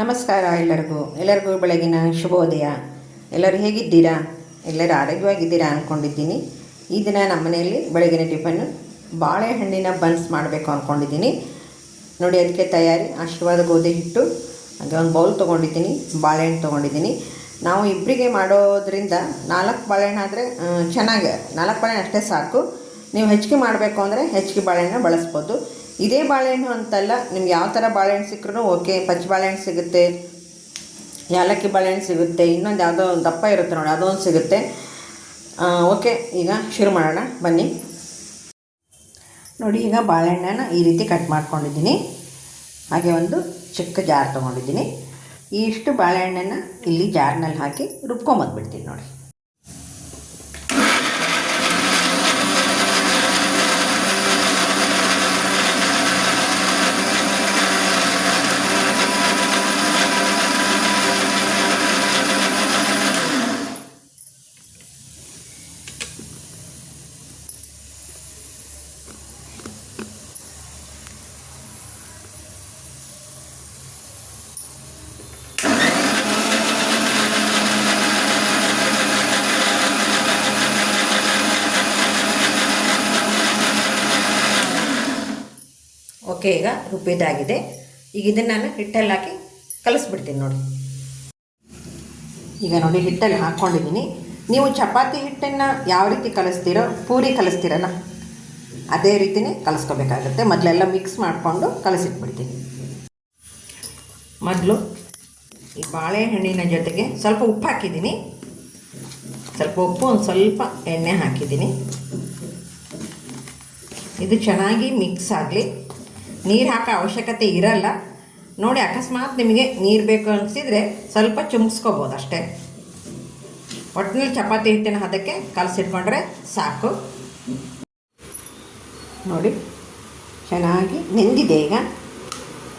ನಮಸ್ಕಾರ ಎಲ್ಲರಿಗೂ ಬೆಳಗಿನ ಶುಭೋದಯ. ಎಲ್ಲರೂ ಹೇಗಿದ್ದೀರಾ? ಎಲ್ಲರೂ ಆರೋಗ್ಯವಾಗಿದ್ದೀರಾ ಅಂದ್ಕೊಂಡಿದ್ದೀನಿ. ಈ ದಿನ ನಮ್ಮ ಮನೆಯಲ್ಲಿ ಬೆಳಗಿನ ಟಿಫನ್ನು ಬಾಳೆಹಣ್ಣಿನ ಬನ್ಸ್ ಮಾಡಬೇಕು ಅಂದ್ಕೊಂಡಿದ್ದೀನಿ. ನೋಡಿ, ಅದಕ್ಕೆ ತಯಾರಿ ಆಶೀರ್ವಾದ ಗೋಧಿ ಹಿಟ್ಟು, ಹಾಗೆ ಒಂದು ಬೌಲ್ ತೊಗೊಂಡಿದ್ದೀನಿ, ಬಾಳೆಹಣ್ಣು ತೊಗೊಂಡಿದ್ದೀನಿ. ನಾವು ಇಬ್ಬರಿಗೆ ಮಾಡೋದ್ರಿಂದ 4 ಬಾಳೆಹಣ್ಣು ಆದರೆ ಚೆನ್ನಾಗಿ 4 ಬಾಳೆಹಣ್ಣು ಅಷ್ಟೇ ಸಾಕು. ನೀವು ಹೆಚ್ಚಿಗೆ ಮಾಡಬೇಕು ಅಂದರೆ ಹೆಚ್ಚಿಗೆ ಬಾಳೆಹಣ್ಣು ಬಳಸ್ಬೋದು. ಇದೇ ಬಾಳೆಹಣ್ಣು ಅಂತಲ್ಲ, ನಿಮ್ಗೆ ಯಾವ ಥರ ಬಾಳೆಹಣ್ಣು ಸಿಕ್ಕರೂ ಓಕೆ. ಪಚ್ಚ ಬಾಳೆಹಣ್ಣು ಸಿಗುತ್ತೆ, ಯಾಲಕ್ಕಿ ಬಾಳೆಹಣ್ಣು ಸಿಗುತ್ತೆ, ಇನ್ನೊಂದು ಯಾವುದೋ ಒಂದು ದಪ್ಪ ಇರುತ್ತೆ ನೋಡಿ, ಅದೊಂದು ಸಿಗುತ್ತೆ. ಓಕೆ, ಈಗ ಶುರು ಮಾಡೋಣ ಬನ್ನಿ. ನೋಡಿ, ಈಗ ಬಾಳೆಹಣ್ಣನ್ನು ಈ ರೀತಿ ಕಟ್ ಮಾಡ್ಕೊಂಡಿದ್ದೀನಿ. ಹಾಗೆ ಒಂದು ಚಿಕ್ಕ ಜಾರ್ ತೊಗೊಂಡಿದ್ದೀನಿ. ಇಷ್ಟು ಬಾಳೆಹಣ್ಣನ್ನು ಇಲ್ಲಿ ಜಾರ್ನಲ್ಲಿ ಹಾಕಿ ರುಬ್ಕೊಂಬಂದ್ಬಿಡ್ತೀನಿ ನೋಡಿ. ಓಕೆ, ಈಗ ರುಬ್ಬಿದಾಗಿದೆ. ಈಗ ಇದನ್ನು ನಾನು ಹಿಟ್ಟಲ್ಲಿ ಹಾಕಿ ಕಲಿಸ್ಬಿಡ್ತೀನಿ ನೋಡಿ. ಈಗ ನೋಡಿ, ಹಿಟ್ಟಲ್ಲಿ ಹಾಕ್ಕೊಂಡಿದ್ದೀನಿ. ನೀವು ಚಪಾತಿ ಹಿಟ್ಟನ್ನು ಯಾವ ರೀತಿ ಕಲಿಸ್ತೀರೋ, ಪೂರಿ ಕಲಿಸ್ತೀರಲ್ಲ ಅದೇ ರೀತಿಯೇ ಕಲಿಸ್ಕೋಬೇಕಾಗುತ್ತೆ. ಮೊದಲೆಲ್ಲ ಮಿಕ್ಸ್ ಮಾಡಿಕೊಂಡು ಕಲಿಸಿಟ್ಬಿಡ್ತೀನಿ. ಮೊದಲು ಈ ಬಾಳೆಹಣ್ಣಿನ ಜೊತೆಗೆ ಸ್ವಲ್ಪ ಉಪ್ಪು ಹಾಕಿದ್ದೀನಿ, ಸ್ವಲ್ಪ ಉಪ್ಪು, ಒಂದು ಸ್ವಲ್ಪ ಎಣ್ಣೆ ಹಾಕಿದ್ದೀನಿ. ಇದು ಚೆನ್ನಾಗಿ ಮಿಕ್ಸ್ ಆಗಲಿ. ನೀರು ಹಾಕೋ ಅವಶ್ಯಕತೆ ಇರಲ್ಲ ನೋಡಿ. ಅಕಸ್ಮಾತ್ ನಿಮಗೆ ನೀರು ಬೇಕು ಅನಿಸಿದರೆ ಸ್ವಲ್ಪ ಚುಮ್ಸ್ಕೋಬೋದು ಅಷ್ಟೇ. ಒಟ್ಟಿನಲ್ಲಿ ಚಪಾತಿ ಹಿಟ್ಟಿನ ಹದಕ್ಕೆ ಕಲಸಿಟ್ಕೊಂಡ್ರೆ ಸಾಕು. ನೋಡಿ, ಚೆನ್ನಾಗಿ ನೆಂದಿದೆ. ಈಗ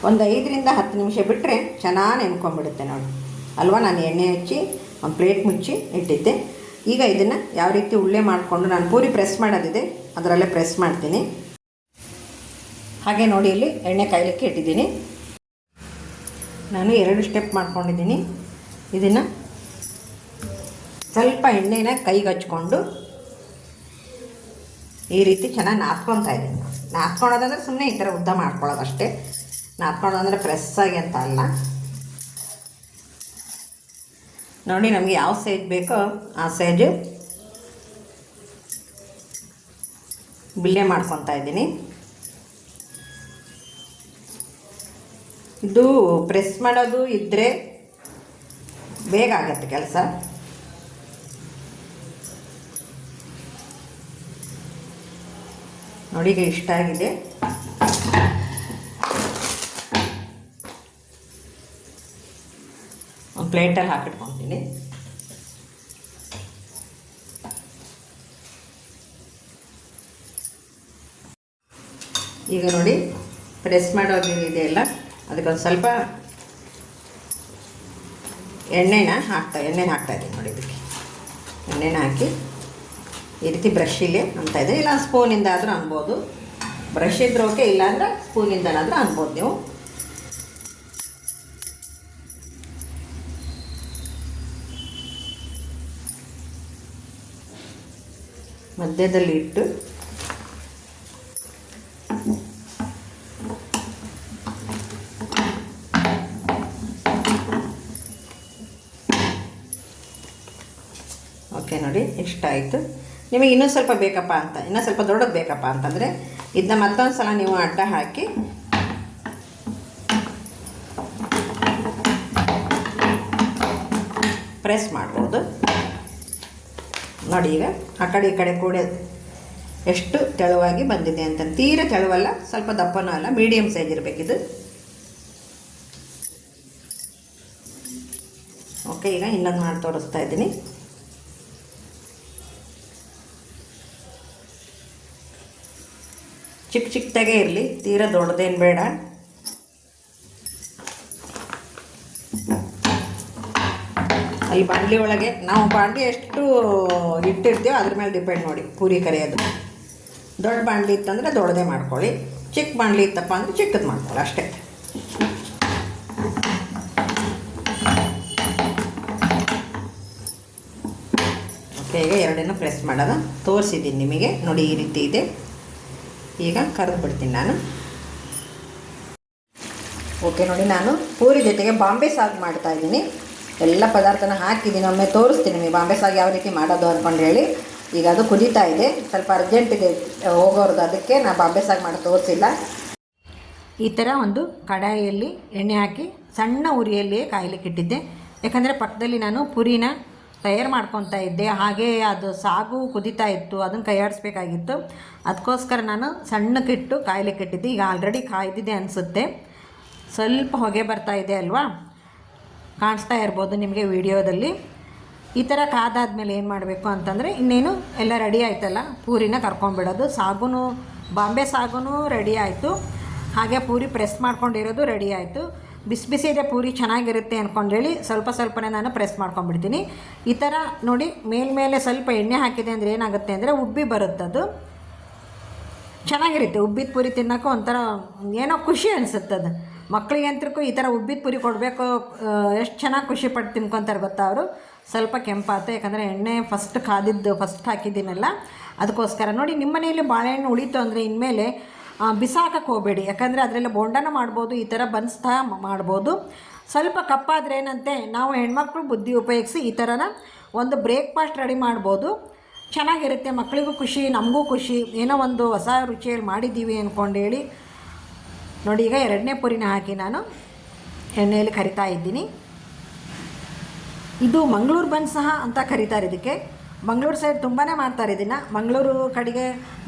ಒಂದು 5ರಿಂದ 10 ನಿಮಿಷ ಬಿಟ್ಟರೆ ಚೆನ್ನಾಗಿ ನೆನ್ಕೊಂಡ್ಬಿಡುತ್ತೆ ನೋಡಿ ಅಲ್ವಾ. ನಾನು ಎಣ್ಣೆ ಹಚ್ಚಿ ಒಂದು ಪ್ಲೇಟ್ ಮುಚ್ಚಿ ಇಟ್ಟಿದ್ದೆ. ಈಗ ಇದನ್ನು ಯಾವ ರೀತಿ ಉಳ್ಳೆ ಮಾಡಿಕೊಂಡು, ನಾನು ಪೂರಿ ಪ್ರೆಸ್ ಮಾಡೋದಿದೆ ಅದರಲ್ಲೇ ಪ್ರೆಸ್ ಮಾಡ್ತೀನಿ. ಹಾಗೆ ನೋಡಿ, ಇಲ್ಲಿ ಎಣ್ಣೆ ಕಾಯಲಿಕ್ಕೆ ಇಟ್ಟಿದ್ದೀನಿ. ನಾನು 2 ಸ್ಟೆಪ್ ಮಾಡ್ಕೊಂಡಿದ್ದೀನಿ. ಇದನ್ನು ಸ್ವಲ್ಪ ಎಣ್ಣೆನ ಕೈಗೆ ಹಚ್ಕೊಂಡು ಈ ರೀತಿ ಚೆನ್ನಾಗಿ ನಾದ್ಕೊತಾ ಇದ್ದೀನಿ. ನಾದ್ಕೊಳ್ಳೋದಂದರೆ ಸುಮ್ಮನೆ ಈ ಥರ ಉದ್ದ ಮಾಡ್ಕೊಳ್ಳೋದು ಅಷ್ಟೇ. ನಾದ್ಕೊಳ್ಳೋದಂದರೆ ಪ್ರೆಸ್ಸಾಗಿ ಅಂತ ಅಲ್ಲ ನೋಡಿ. ನಮಗೆ ಯಾವ ಸೈಜ್ ಬೇಕೋ ಆ ಸೈಜು ಬಿಲ್ಲೆ ಮಾಡ್ಕೊತಾ ಇದ್ದೀನಿ. ಇದು ಪ್ರೆಸ್ ಮಾಡೋದು ಇದ್ದರೆ ಬೇಗ ಆಗುತ್ತೆ ಕೆಲಸ. ನೋಡಿ, ಈಗ ಇಷ್ಟ ಆಗಿದೆ. ಒಂದು ಪ್ಲೇಟಲ್ಲಿ ಹಾಕಿಟ್ಕೊತೀನಿ. ಈಗ ನೋಡಿ, ಪ್ರೆಸ್ ಮಾಡೋದು ಇದೆಯಲ್ಲ, ಅದಕ್ಕೊಂದು ಸ್ವಲ್ಪ ಎಣ್ಣೆನ ಹಾಕ್ತಾಯಿದ್ದೀನಿ ನೋಡಿ. ಇದಕ್ಕೆ ಎಣ್ಣೆನ ಹಾಕಿ ಈ ರೀತಿ ಬ್ರಷಿಗೆ ಅಂತಾಯಿದೆ, ಇಲ್ಲ ಸ್ಪೂನಿಂದ ಆದರೂ ಅನ್ಬೋದು. ಬ್ರಷ್ ಇದ್ರೆ ಓಕೆ, ಇಲ್ಲಾಂದ್ರೆ ಸ್ಪೂನಿಂದನಾದರೂ ಅನ್ಬೋದು ನೀವು. ಮಧ್ಯದಲ್ಲಿ ಇಟ್ಟು ಓಕೆ ನೋಡಿ, ಇಷ್ಟ ಆಯಿತು. ನಿಮಗೆ ಇನ್ನೂ ಸ್ವಲ್ಪ ಬೇಕಪ್ಪ ಅಂತ, ಇನ್ನೂ ಸ್ವಲ್ಪ ದೊಡ್ಡದು ಬೇಕಪ್ಪ ಅಂತಂದರೆ ಇದನ್ನ ಮತ್ತೊಂದು ಸಲ ನೀವು ಅಡ್ಡ ಹಾಕಿ ಪ್ರೆಸ್ ಮಾಡ್ಬೋದು ನೋಡಿ. ಈಗ ಆ ಕಡೆ ಈ ಕಡೆ ಕೂಡ ಎಷ್ಟು ತೆಳುವಾಗಿ ಬಂದಿದೆ ಅಂತ. ತೀರ ತೆಳುವಲ್ಲ, ಸ್ವಲ್ಪ ದಪ್ಪನೂ ಅಲ್ಲ, ಮೀಡಿಯಮ್ ಸೈಜ್ ಇರಬೇಕಿದು. ಓಕೆ, ಈಗ ಇನ್ನೊಂದು ಮಾಡಿ ತೋರಿಸ್ತಾ ಇದ್ದೀನಿ. ಚಿಕ್ಕದಾಗೇ ಇರಲಿ, ತೀರಾ ದೊಡ್ಡದೇನು ಬೇಡ. ಅಲ್ಲಿ ಬಾಣಲಿ ಒಳಗೆ ನಾವು ಬಾಣಲಿ ಎಷ್ಟು ಇಟ್ಟಿರ್ತೀವೋ ಅದ್ರ ಮೇಲೆ ಡಿಪೆಂಡ್ ನೋಡಿ ಪೂರಿ ಕರಿಯೋದು. ದೊಡ್ಡ ಬಾಣಲಿ ಇತ್ತಂದರೆ ದೊಡ್ಡದೇ ಮಾಡ್ಕೊಳ್ಳಿ, ಚಿಕ್ಕ ಬಾಣಲಿ ಇತ್ತಪ್ಪ ಅಂದರೆ ಚಿಕ್ಕದು ಮಾಡ್ಕೊಳ್ಳಿ ಅಷ್ಟೇ. ಈಗ ಎರಡನ್ನೂ ಪ್ರೆಸ್ ಮಾಡೋದು ತೋರಿಸಿದ್ದೀನಿ ನಿಮಗೆ ನೋಡಿ, ಈ ರೀತಿ ಇದೆ. ಈಗ ಕರೆದು ಬಿಡ್ತೀನಿ ನಾನು. ಓಕೆ ನೋಡಿ, ನಾನು ಪೂರಿ ಜೊತೆಗೆ ಬಾಂಬೆ ಸಾಗು ಮಾಡ್ತಾಯಿದ್ದೀನಿ. ಎಲ್ಲ ಪದಾರ್ಥನ ಹಾಕಿದ್ದೀನಿ, ಒಮ್ಮೆ ತೋರಿಸ್ತೀನಿ ನಿಮಗೆ ಬಾಂಬೆ ಸಾಗು ಯಾವ ರೀತಿ ಮಾಡೋದು ಅಂದ್ಕೊಂಡು ಹೇಳಿ. ಈಗ ಅದು ಕುದೀತಾ ಇದೆ, ಸ್ವಲ್ಪ ಅರ್ಜೆಂಟಿದೆ ಹೋಗೋರ್ದು, ಅದಕ್ಕೆ ನಾನು ಬಾಂಬೆ ಸಾಗು ಮಾಡಿ ತೋರಿಸಿಲ್ಲ. ಈ ಥರ ಒಂದು ಕಡಾಯಿಯಲ್ಲಿ ಎಣ್ಣೆ ಹಾಕಿ ಸಣ್ಣ ಉರಿಯಲ್ಲಿಯೇ ಕಾಯಲಿಕ್ಕೆ ಇಟ್ಟಿದ್ದೆ. ಯಾಕಂದರೆ ಪಕ್ಕದಲ್ಲಿ ನಾನು ಪುರಿನ ತಯಾರು ಮಾಡ್ಕೊತಾ ಇದ್ದೆ, ಹಾಗೆ ಅದು ಸಾಗು ಕುದೀತಾ ಇತ್ತು, ಅದನ್ನು ಕೈಯಾಡಿಸ್ಬೇಕಾಗಿತ್ತು. ಅದಕ್ಕೋಸ್ಕರ ನಾನು ಸಣ್ಣಕ್ಕಿಟ್ಟು ಕಾಯಲಿಕ್ಕೆ ಇಟ್ಟಿದ್ದೆ. ಈಗ ಆಲ್ರೆಡಿ ಕಾಯ್ದಿದೆ ಅನಿಸುತ್ತೆ, ಸ್ವಲ್ಪ ಹೊಗೆ ಬರ್ತಾ ಇದೆ ಅಲ್ವಾ, ಕಾಣಿಸ್ತಾ ಇರ್ಬೋದು ನಿಮಗೆ ವಿಡಿಯೋದಲ್ಲಿ. ಈ ಥರ ಕಾದಾದ್ಮೇಲೆ ಏನು ಮಾಡಬೇಕು ಅಂತಂದರೆ, ಇನ್ನೇನು ಎಲ್ಲ ರೆಡಿ ಆಯ್ತಲ್ಲ, ಪೂರಿನ ಕರ್ಕೊಂಡ್ಬಿಡೋದು. ಸಾಗುನು ಬಾಂಬೆ ಸಾಗುನೂ ರೆಡಿ ಆಯಿತು, ಹಾಗೆ ಪೂರಿ ಪ್ರೆಸ್ ಮಾಡ್ಕೊಂಡಿರೋದು ರೆಡಿ ಆಯಿತು. ಬಿಸಿ ಬಿಸಿ ಇದೆ ಪೂರಿ, ಚೆನ್ನಾಗಿರುತ್ತೆ ಅಂದ್ಕೊಂಡೇಳಿ ಸ್ವಲ್ಪ ಸ್ವಲ್ಪನೇ ನಾನು ಪ್ರೆಸ್ ಮಾಡ್ಕೊಂಡ್ಬಿಡ್ತೀನಿ. ಈ ಥರ ನೋಡಿ, ಮೇಲ್ಮೇಲೆ ಸ್ವಲ್ಪ ಎಣ್ಣೆ ಹಾಕಿದೆ ಅಂದರೆ ಏನಾಗುತ್ತೆ ಅಂದರೆ ಉಬ್ಬಿ ಬರುತ್ತದು, ಚೆನ್ನಾಗಿರುತ್ತೆ. ಉಬ್ಬಿದ ಪೂರಿ ತಿನ್ನೋಕ್ಕೂ ಒಂಥರ ಏನೋ ಖುಷಿ ಅನಿಸುತ್ತದು. ಮಕ್ಕಳಿಗೆ ಅಂತಕ್ಕೂ ಈ ಥರ ಉಬ್ಬಿದ ಪೂರಿ ಕೊಡಬೇಕು, ಎಷ್ಟು ಚೆನ್ನಾಗಿ ಖುಷಿ ಪಟ್ಟು ತಿನ್ಕೊತಾರೆ ಗೊತ್ತಾ ಅವರು. ಸ್ವಲ್ಪ ಕೆಂಪಾಯ್ತು, ಯಾಕಂದರೆ ಎಣ್ಣೆ ಫಸ್ಟ್ ಹಾಕಿದ್ದೀನಲ್ಲ, ಅದಕ್ಕೋಸ್ಕರ. ನೋಡಿ, ನಿಮ್ಮ ಮನೆಯಲ್ಲಿ ಬಾಳೆಹಣ್ಣು ಉಳಿತು ಅಂದರೆ ಇನ್ಮೇಲೆ ಬಿಸಾಕಕ್ಕೆ ಹೋಗಬೇಡಿ, ಯಾಕಂದರೆ ಅದರೆಲ್ಲ ಬೋಂಡನ ಮಾಡ್ಬೋದು, ಈ ಥರ ಬನ್ಸ್ತಾ ಮಾಡ್ಬೋದು. ಸ್ವಲ್ಪ ಕಪ್ಪಾದರೆ ಏನಂತೆ, ನಾವು ಹೆಣ್ಮಕ್ಳು ಬುದ್ಧಿ ಉಪಯೋಗಿಸಿ ಈ ಥರನ ಒಂದು ಬ್ರೇಕ್ಫಾಸ್ಟ್ ರೆಡಿ ಮಾಡ್ಬೋದು. ಚೆನ್ನಾಗಿರುತ್ತೆ, ಮಕ್ಕಳಿಗೂ ಖುಷಿ, ನಮಗೂ ಖುಷಿ, ಏನೋ ಒಂದು ಹೊಸ ರುಚಿಯಲ್ಲಿ ಮಾಡಿದ್ದೀವಿ ಅಂದ್ಕೊಂಡೇಳಿ. ನೋಡಿ, ಈಗ ಎರಡನೇ ಪುರಿನ ಹಾಕಿ ನಾನು ಎಣ್ಣೆಯಲ್ಲಿ ಕರಿತಾ ಇದ್ದೀನಿ. ಇದು ಮಂಗಳೂರು ಬನ್ ಸಹ ಅಂತ ಕರೀತಾರೆ ಇದಕ್ಕೆ. ಮಂಗಳೂರು ಸೈಡ್ ತುಂಬಾ ಮಾಡ್ತಾರೆ ಇದನ್ನು. ಮಂಗಳೂರು ಕಡೆಗೆ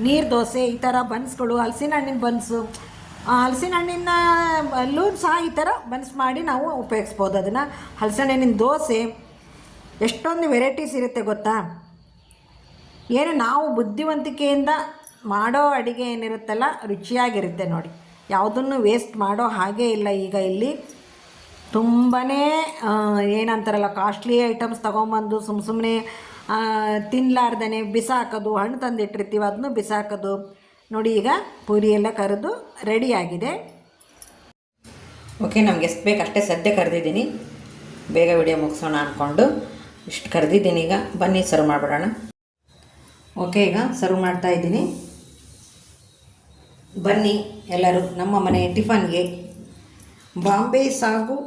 ನೀರು ದೋಸೆ, ಈ ಥರ ಬನ್ಸ್ಗಳು, ಹಲಸಿನ ಹಣ್ಣಿನ ಬನ್ಸು, ಹಲಸಿನ ಹಣ್ಣಿನ ಅಲ್ಲೂ ಸಹ ಈ ಥರ ಬನ್ಸ್ ಮಾಡಿ ನಾವು ಉಪಯೋಗಿಸ್ಬೋದು ಅದನ್ನು. ಹಲಸಿನ ಹಣ್ಣಿನ ದೋಸೆ, ಎಷ್ಟೊಂದು ವೆರೈಟೀಸ್ ಇರುತ್ತೆ ಗೊತ್ತಾ. ಏನು ನಾವು ಬುದ್ಧಿವಂತಿಕೆಯಿಂದ ಮಾಡೋ ಅಡುಗೆ ಏನಿರುತ್ತಲ್ಲ, ರುಚಿಯಾಗಿರುತ್ತೆ ನೋಡಿ. ಯಾವುದನ್ನು ವೇಸ್ಟ್ ಮಾಡೋ ಹಾಗೇ ಇಲ್ಲ. ಈಗ ಇಲ್ಲಿ ತುಂಬಾ ಏನಂತಾರಲ್ಲ, ಕಾಸ್ಟ್ಲಿ ಐಟಮ್ಸ್ ತೊಗೊಂಬಂದು ಸುಮ್ಮನೆ ತಿನ್ನಲಾರ್ದೇ ಬಿಸಾಕೋದು, ಹಣ್ಣು ತಂದಿಟ್ಟಿರ್ತೀವಿ ಅದನ್ನು ಬಿಸಾಕೋದು. ನೋಡಿ, ಈಗ ಪೂರಿ ಎಲ್ಲ ಕರೆದು ರೆಡಿಯಾಗಿದೆ. ಓಕೆ, ನಮ್ಗೆ ಎಷ್ಟು ಬೇಕು ಅಷ್ಟೇ ಸದ್ಯ ಕರೆದಿದ್ದೀನಿ, ಬೇಗ ವಿಡಿಯೋ ಮುಗಿಸೋಣ ಅಂದ್ಕೊಂಡು ಇಷ್ಟು ಕರೆದಿದ್ದೀನಿ. ಈಗ ಬನ್ನಿ ಸರ್ವ್ ಮಾಡಿಬಿಡೋಣ. ಓಕೆ, ಈಗ ಸರ್ವ್ ಮಾಡ್ತಾಯಿದ್ದೀನಿ. ಬನ್ನಿ ಎಲ್ಲರೂ ನಮ್ಮ ಮನೆ ಟಿಫನ್ಗೆ ಬಾಂಬೆ ಸಾಗು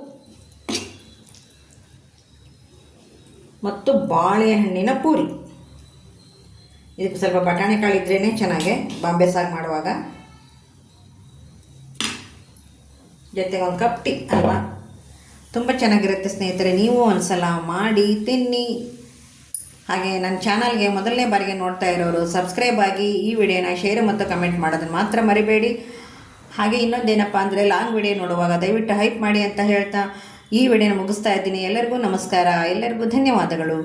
ಮತ್ತು ಬಾಳೆಹಣ್ಣಿನ ಪೂರಿ. ಇದಕ್ಕೆ ಸ್ವಲ್ಪ ಬಟಾಣಿ ಕಾಳು ಇದ್ರೇ ಚೆನ್ನಾಗೆ ಬಾಂಬೆ ಸಾಗು ಮಾಡುವಾಗ. ಜೊತೆಗೆ ಒಂದು ಕಪ್ ಟೀ ಅಲ್ವಾ, ತುಂಬ ಚೆನ್ನಾಗಿರುತ್ತೆ ಸ್ನೇಹಿತರೆ. ನೀವು ಒಂದು ಸಲ ಮಾಡಿ ತಿನ್ನಿ. ಹಾಗೆ ನನ್ನ ಚಾನಲ್ಗೆ ಮೊದಲನೇ ಬಾರಿಗೆ ನೋಡ್ತಾ ಇರೋರು ಸಬ್ಸ್ಕ್ರೈಬ್ ಆಗಿ, ಈ ವಿಡಿಯೋನ ಶೇರ್ ಮತ್ತು ಕಮೆಂಟ್ ಮಾಡೋದನ್ನು ಮಾತ್ರ ಮರಿಬೇಡಿ. ಹಾಗೆ ಇನ್ನೊಂದೇನಪ್ಪ ಅಂದರೆ, ಲಾಂಗ್ ವಿಡಿಯೋ ನೋಡುವಾಗ ದಯವಿಟ್ಟು ಹೈಪ್ ಮಾಡಿ ಅಂತ ಹೇಳ್ತಾ ಈ ವಿಡಿಯೋನ ಮುಗಿಸ್ತಾ ಇದ್ದೀನಿ. ಎಲ್ಲರಿಗೂ ನಮಸ್ಕಾರ, ಎಲ್ಲರಿಗೂ ಧನ್ಯವಾದಗಳು.